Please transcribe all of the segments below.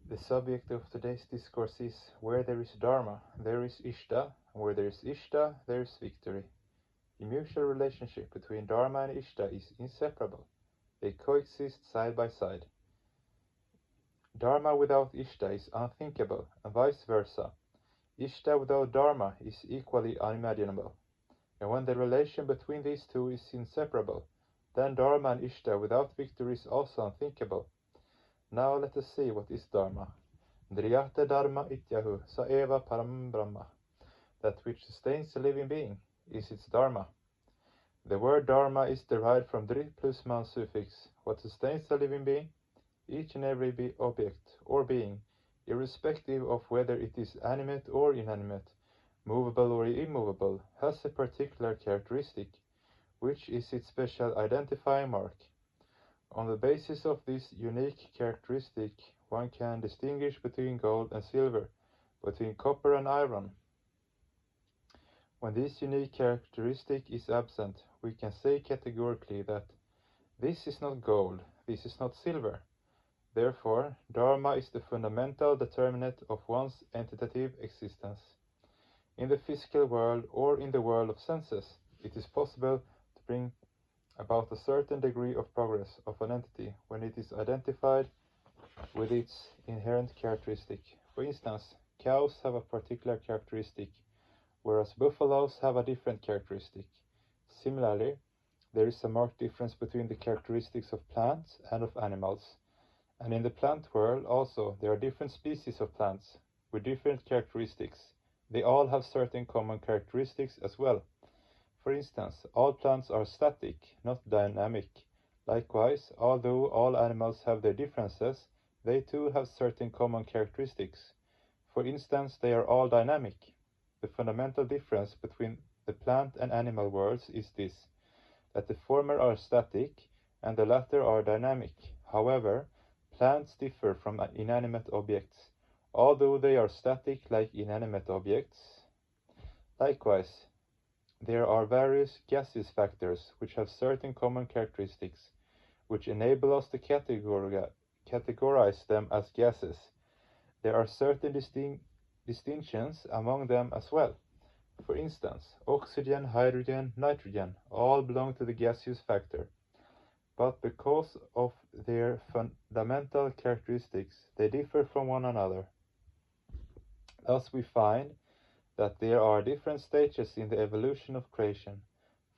The subject of today's discourse is where there is Dharma, there is Ishta, and where there is Ishta, there is victory. The mutual relationship between Dharma and Ishta is inseparable. They coexist side by side. Dharma without Ishta is unthinkable, and vice versa. Ishta without Dharma is equally unimaginable. And when the relation between these two is inseparable, then Dharma and Ishta without victory is also unthinkable. Now let us see what is Dharma. Driyate Dharma ityahu sa eva param brahma. That which sustains a living being is its Dharma. The word Dharma is derived from Dri plus man suffix. What sustains a living being? Each and every object or being, irrespective of whether it is animate or inanimate, movable or immovable, has a particular characteristic, which is its special identifying mark. On the basis of this unique characteristic, one can distinguish between gold and silver, between copper and iron. When this unique characteristic is absent, we can say categorically that this is not gold, this is not silver. Therefore, Dharma is the fundamental determinant of one's entitative existence. In the physical world or in the world of senses, it is possible to bring about a certain degree of progress of an entity when it is identified with its inherent characteristic. For instance, cows have a particular characteristic, whereas buffaloes have a different characteristic. Similarly, there is a marked difference between the characteristics of plants and of animals. And in the plant world also there are different species of plants with different characteristics. They all have certain common characteristics as well. For instance, all plants are static, not dynamic. Likewise, although all animals have their differences, they too have certain common characteristics. For instance, they are all dynamic. The fundamental difference between the plant and animal worlds is this, that the former are static and the latter are dynamic. However, plants differ from inanimate objects, although they are static like inanimate objects. Likewise, there are various gaseous factors which have certain common characteristics, which enable us to categorize them as gases. There are certain distinctions among them as well. For instance, oxygen, hydrogen, nitrogen all belong to the gaseous factor, but because of their fundamental characteristics, they differ from one another. Thus we find that there are different stages in the evolution of creation.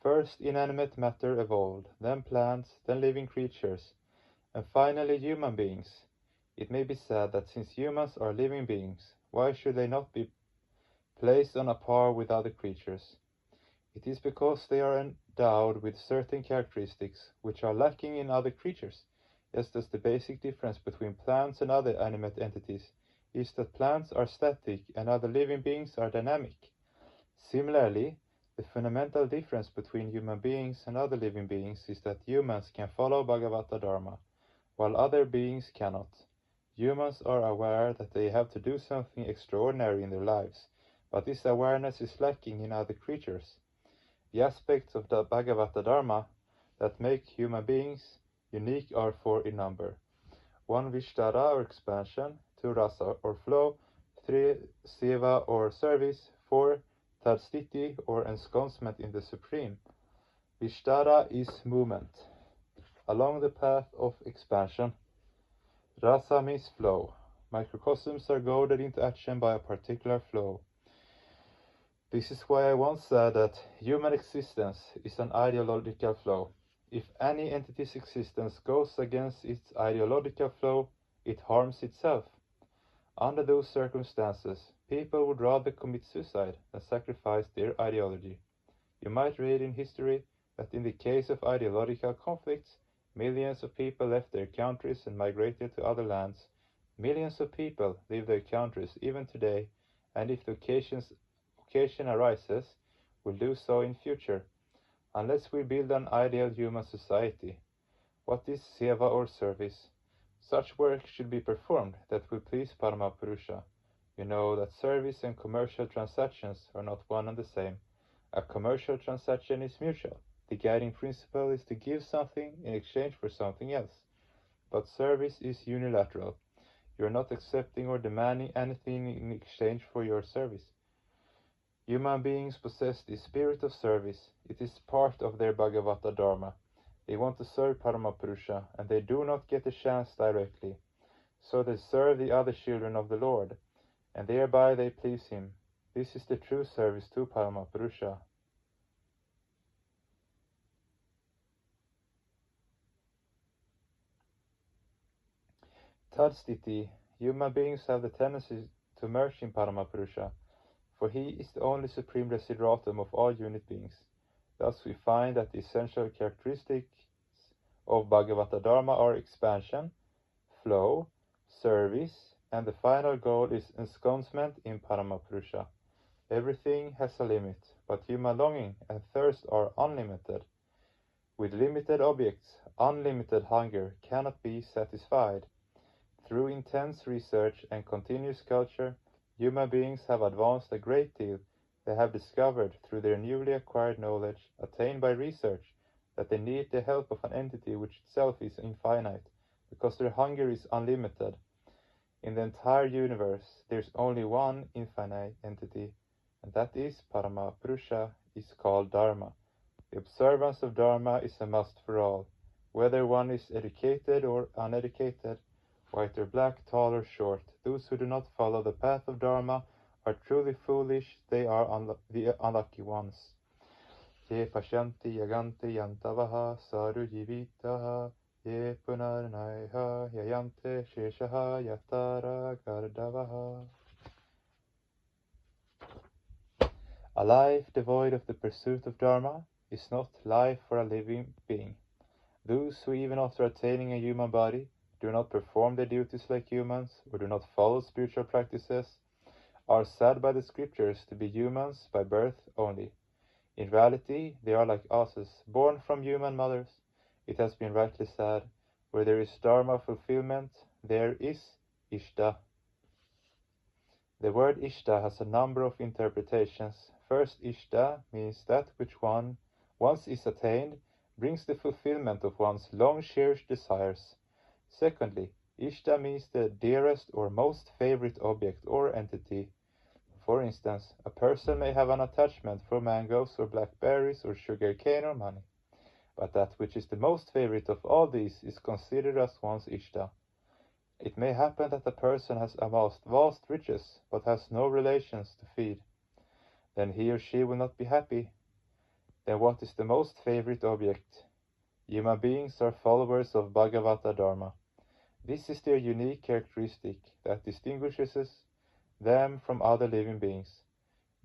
First, inanimate matter evolved, then plants, then living creatures, and finally human beings. It may be said that since humans are living beings, why should they not be placed on a par with other creatures? It is because they are endowed with certain characteristics which are lacking in other creatures, just as the basic difference between plants and other animate entities is that plants are static and other living beings are dynamic. Similarly, the fundamental difference between human beings and other living beings is that humans can follow Bhagavata Dharma, while other beings cannot. Humans are aware that they have to do something extraordinary in their lives, but this awareness is lacking in other creatures. The aspects of the Bhagavata Dharma that make human beings unique are four in number. 1. Vishtara or expansion, 2. Rasa or flow, 3. Seva or service, 4. Tadstiti or ensconcement in the Supreme. Vishtara is movement along the path of expansion. Rasa means flow. Microcosms are goaded into action by a particular flow. This is why I once said that human existence is an ideological flow. If any entity's existence goes against its ideological flow, it harms itself. Under those circumstances, people would rather commit suicide than sacrifice their ideology. You might read in history that in the case of ideological conflicts, millions of people left their countries and migrated to other lands. Millions of people leave their countries even today, and if the occasion arises, will do so in future, unless we build an ideal human society. What is seva or service? Such work should be performed that will please Paramapurusha. You know that service and commercial transactions are not one and the same. A commercial transaction is mutual. The guiding principle is to give something in exchange for something else. But service is unilateral. You are not accepting or demanding anything in exchange for your service. Human beings possess the spirit of service. It is part of their Bhagavata Dharma. They want to serve Paramapurusha, and they do not get a chance directly. So they serve the other children of the Lord, and thereby they please him. This is the true service to Paramapurusha. Tadstiti. Human beings have the tendency to merge in Paramapurusha, for he is the only supreme desideratum of all unit beings. Thus we find that the essential characteristics of Bhagavata Dharma are expansion, flow, service, and the final goal is ensconcement in Paramapurusha. Everything has a limit, but human longing and thirst are unlimited. With limited objects, unlimited hunger cannot be satisfied. Through intense research and continuous culture, human beings have advanced a great deal. They have discovered through their newly acquired knowledge, attained by research, that they need the help of an entity which itself is infinite, because their hunger is unlimited. In the entire universe, there is only one infinite entity, and that is Paramapurusha, is called Dharma. The observance of Dharma is a must for all, whether one is educated or uneducated, white or black, tall or short. Those who do not follow the path of Dharma are truly foolish. They are the unlucky ones. Ye pashyanti yaganti yantavaha saru jivitaha ye punarnaiha yayante sheshaha yatara gardavaha. A life devoid of the pursuit of Dharma is not life for a living being. Those who, even after attaining a human body, do not perform their duties like humans, or do not follow spiritual practices, are said by the scriptures to be humans by birth only. In reality, they are like asses, born from human mothers. It has been rightly said, where there is Dharma fulfillment, there is Ishta. The word Ishta has a number of interpretations. First, Ishta means that which once is attained, brings the fulfillment of one's long-cherished desires. Secondly, Ishta means the dearest or most favorite object or entity. For instance, a person may have an attachment for mangoes or blackberries or sugar cane or money, but that which is the most favorite of all these is considered as one's Ishta. It may happen that a person has amassed vast riches, but has no relations to feed. Then he or she will not be happy. Then what is the most favorite object? Human beings are followers of Bhagavata Dharma. This is their unique characteristic that distinguishes them from other living beings.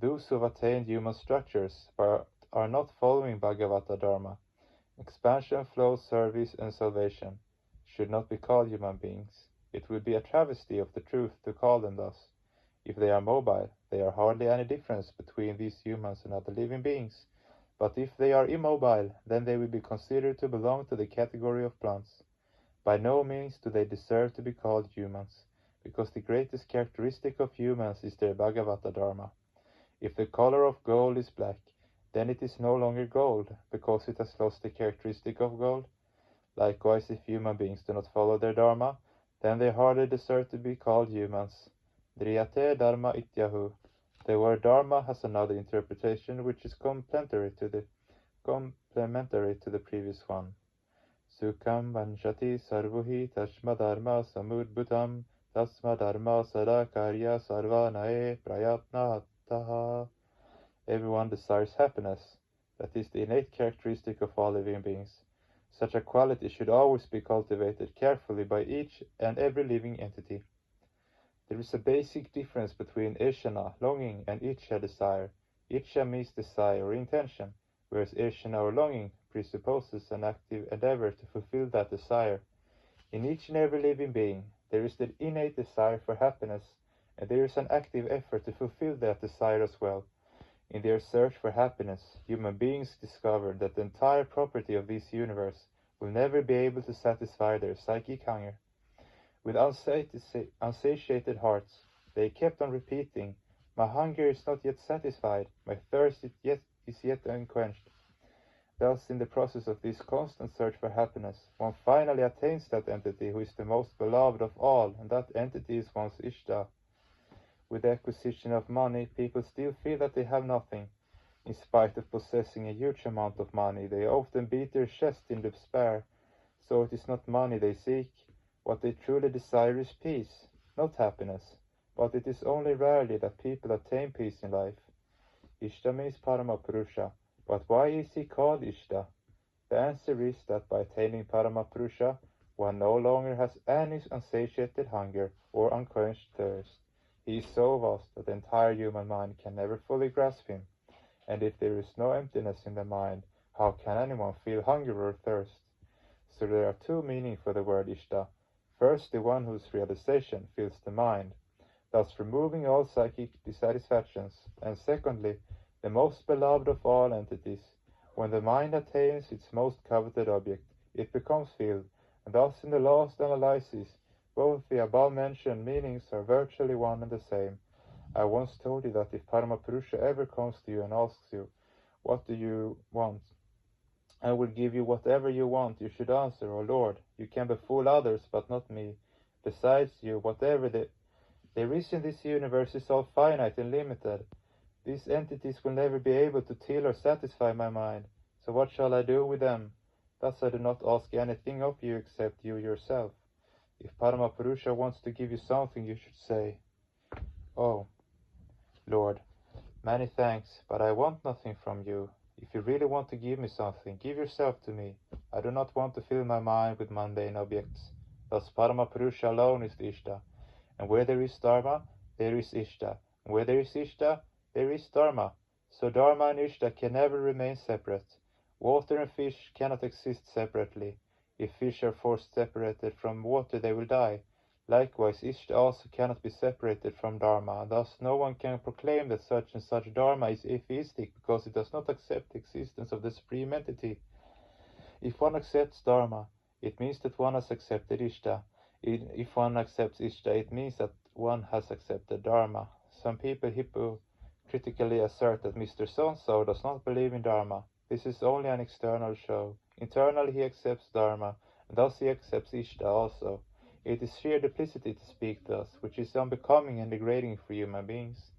Those who have attained human structures but are not following Bhagavata Dharma, expansion, flow, service, and salvation, should not be called human beings. It would be a travesty of the truth to call them thus. If they are mobile, there are hardly any difference between these humans and other living beings. But if they are immobile, then they will be considered to belong to the category of plants. By no means do they deserve to be called humans, because the greatest characteristic of humans is their Bhagavata Dharma. If the color of gold is black, then it is no longer gold, because it has lost the characteristic of gold. Likewise, if human beings do not follow their Dharma, then they hardly deserve to be called humans. Driyate Dharma Ityahu. The word Dharma has another interpretation which is complementary to the previous one. Sukham vanshati sarvuhi tashma dharma samudbhutam tasma dharma sadakarya sarvanae prayatnataha. Everyone desires happiness. That is the innate characteristic of all living beings. Such a quality should always be cultivated carefully by each and every living entity. There is a basic difference between Eshana, longing, and Ichcha, desire. Ichcha means desire or intention, whereas Eshana or longing presupposes an active endeavor to fulfill that desire. In each and every living being, there is the innate desire for happiness, and there is an active effort to fulfill that desire as well. In their search for happiness, human beings discover that the entire property of this universe will never be able to satisfy their psychic hunger. With unsatiated hearts, they kept on repeating, "My hunger is not yet satisfied, my thirst is yet unquenched." Thus, in the process of this constant search for happiness, one finally attains that entity who is the most beloved of all, and that entity is one's Ishta. With the acquisition of money, people still feel that they have nothing. In spite of possessing a huge amount of money, they often beat their chest in despair. So it is not money they seek. What they truly desire is peace, not happiness. But it is only rarely that people attain peace in life. Ishta means Paramapurusha. But why is he called Ishta? The answer is that by attaining Paramapurusha, one no longer has any unsatiated hunger or unquenched thirst. He is so vast that the entire human mind can never fully grasp him. And if there is no emptiness in the mind, how can anyone feel hunger or thirst? So there are two meanings for the word Ishta. First, the one whose realization fills the mind, thus removing all psychic dissatisfactions. And secondly, the most beloved of all entities. When the mind attains its most coveted object, it becomes filled, and thus in the last analysis, both the above-mentioned meanings are virtually one and the same. I once told you that if Paramapurusha ever comes to you and asks you, "What do you want?" I will give you whatever you want. You should answer, "Oh Lord, you can befool others, but not me. Besides you, whatever there is in this universe is all finite and limited. These entities will never be able to till or satisfy my mind. So what shall I do with them? Thus I do not ask anything of you except you yourself. If Paramapurusha wants to give you something, you should say, "Oh, Lord, many thanks, but I want nothing from you. If you really want to give me something, give yourself to me. I do not want to fill my mind with mundane objects." Thus Paramapurusha alone is the Ishta. And where there is Dharma, there is Ishta. And where there is Ishta, there is Dharma. So Dharma and Ishta can never remain separate. Water and fish cannot exist separately. If fish are forced separated from water, they will die. Likewise, Ishta also cannot be separated from Dharma, and thus no one can proclaim that such and such Dharma is atheistic, because it does not accept the existence of the Supreme Entity. If one accepts Dharma, it means that one has accepted Ishta. If one accepts Ishta, it means that one has accepted Dharma. Some people hypocritically assert that Mr. So-and-so does not believe in Dharma. This is only an external show. Internally he accepts Dharma, and thus he accepts Ishta also. It is sheer duplicity to speak thus, which is unbecoming and degrading for human beings.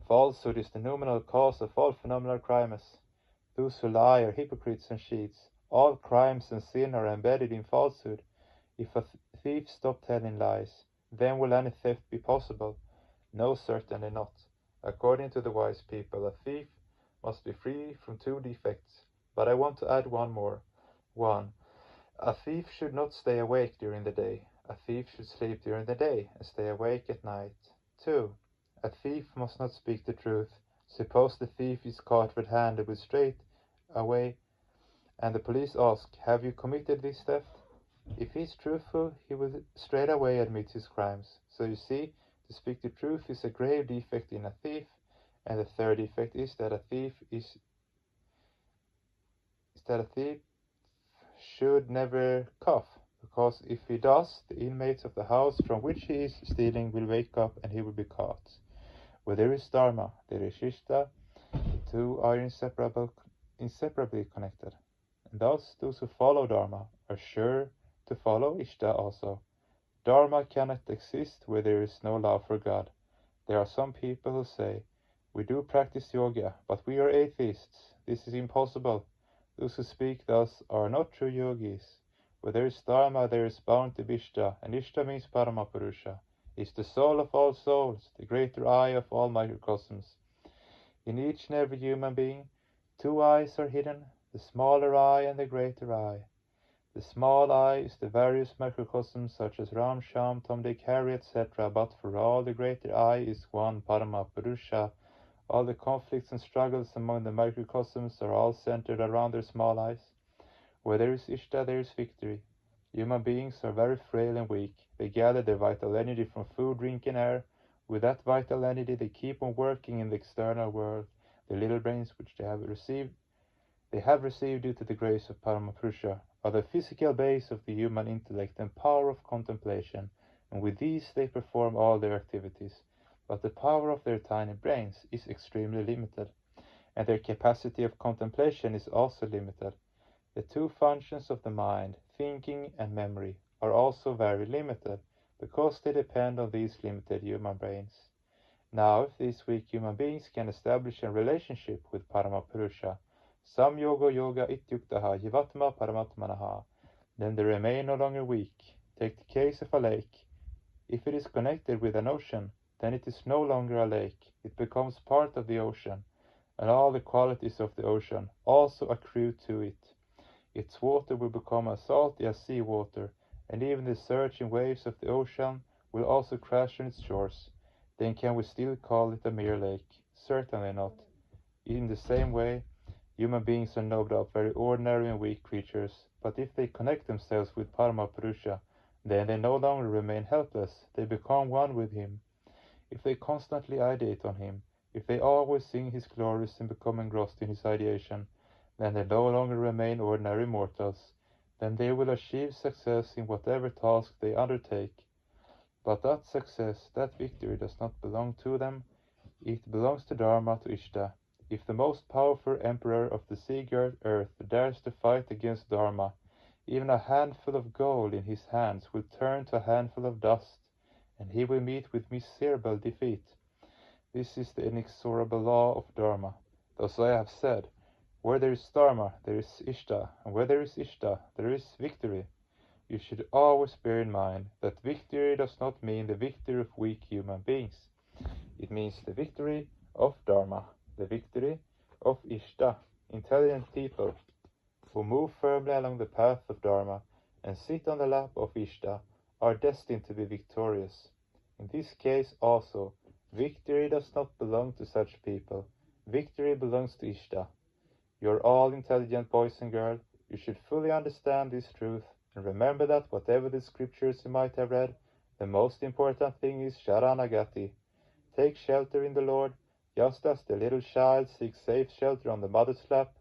Falsehood is the nominal cause of all phenomenal crimes. Those who lie are hypocrites and cheats. All crimes and sin are embedded in falsehood. If a thief stopped telling lies, then will any theft be possible? No, certainly not. According to the wise people, a thief must be free from two defects. But I want to add one more. 1. A thief should not stay awake during the day. A thief should sleep during the day and stay awake at night. 2. A thief must not speak the truth. Suppose the thief is caught red-handed with straight away, and the police ask, "Have you committed this theft?" If he is truthful, he will straight away admit his crimes. So you see, to speak the truth is a grave defect in a thief, and the third defect is that a thief should never cough, because if he does, the inmates of the house from which he is stealing will wake up and he will be caught. Where there is Dharma, there is Ishta. The two are inseparably connected. And thus, those who follow Dharma are sure to follow Ishta also. Dharma cannot exist where there is no love for God. There are some people who say, "We do practice yoga, but we are atheists. This is impossible." Those who speak thus are not true yogis. Where there is Dharma, there is bound to be Ishta, and Ishta means Paramapurusha. He is the soul of all souls, the greater I of all microcosms. In each and every human being, two eyes are hidden, the smaller eye and the greater eye. The small I is the various microcosms such as Ram, Sham, Tom, Dick, Harry, etc. But for all, the greater I is one, Paramapurusha. All the conflicts and struggles among the microcosms are all centered around their small eyes. Where there is Ishta, there is victory. Human beings are very frail and weak. They gather their vital energy from food, drink, and air. With that vital energy, they keep on working in the external world. The little brains which they have received due to the grace of Paramapurusha are the physical base of the human intellect and power of contemplation, and with these they perform all their activities. But the power of their tiny brains is extremely limited. and their capacity of contemplation is also limited. The two functions of the mind, thinking and memory, are also very limited, because they depend on these limited human brains. Now, if these weak human beings can establish a relationship with Paramapurusha, Sam yoga ityuktaha jivatma paramatmanaha, then they remain no longer weak. Take the case of a lake. If it is connected with an ocean, then it is no longer a lake. It becomes part of the ocean, and all the qualities of the ocean also accrue to it. Its water will become as salty as sea water, and even the surging waves of the ocean will also crash on its shores. Then can we still call it a mere lake? Certainly not. In the same way, human beings are no doubt very ordinary and weak creatures, but if they connect themselves with Paramapurusha, then they no longer remain helpless, they become one with him. If they constantly ideate on him, if they always sing his glories and become engrossed in his ideation, then they no longer remain ordinary mortals. Then they will achieve success in whatever task they undertake. But that success, that victory, does not belong to them. It belongs to Dharma, to Ishta. If the most powerful emperor of the sea-girt earth dares to fight against Dharma, even a handful of gold in his hands will turn to a handful of dust, and he will meet with miserable defeat. This is the inexorable law of Dharma. Thus I have said, where there is Dharma, there is Ishta, and where there is Ishta, there is victory. You should always bear in mind that victory does not mean the victory of weak human beings. It means the victory of Dharma, the victory of Ishta, intelligent people who move firmly along the path of Dharma and sit on the lap of Ishta are destined to be victorious. In this case also, victory does not belong to such people. Victory belongs to Ishta. You are all intelligent boys and girls. You should fully understand this truth, and remember that whatever the scriptures you might have read, the most important thing is Sharanagati. Take shelter in the Lord, just as the little child seeks safe shelter on the mother's lap.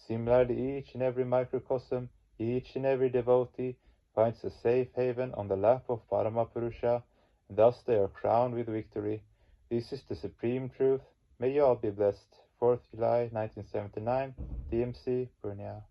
Similarly, each and every microcosm, each and every devotee finds a safe haven on the lap of Paramapurusha, and thus they are crowned with victory. This is the supreme truth. May you all be blessed. 4th July 1979, DMC, Purnia.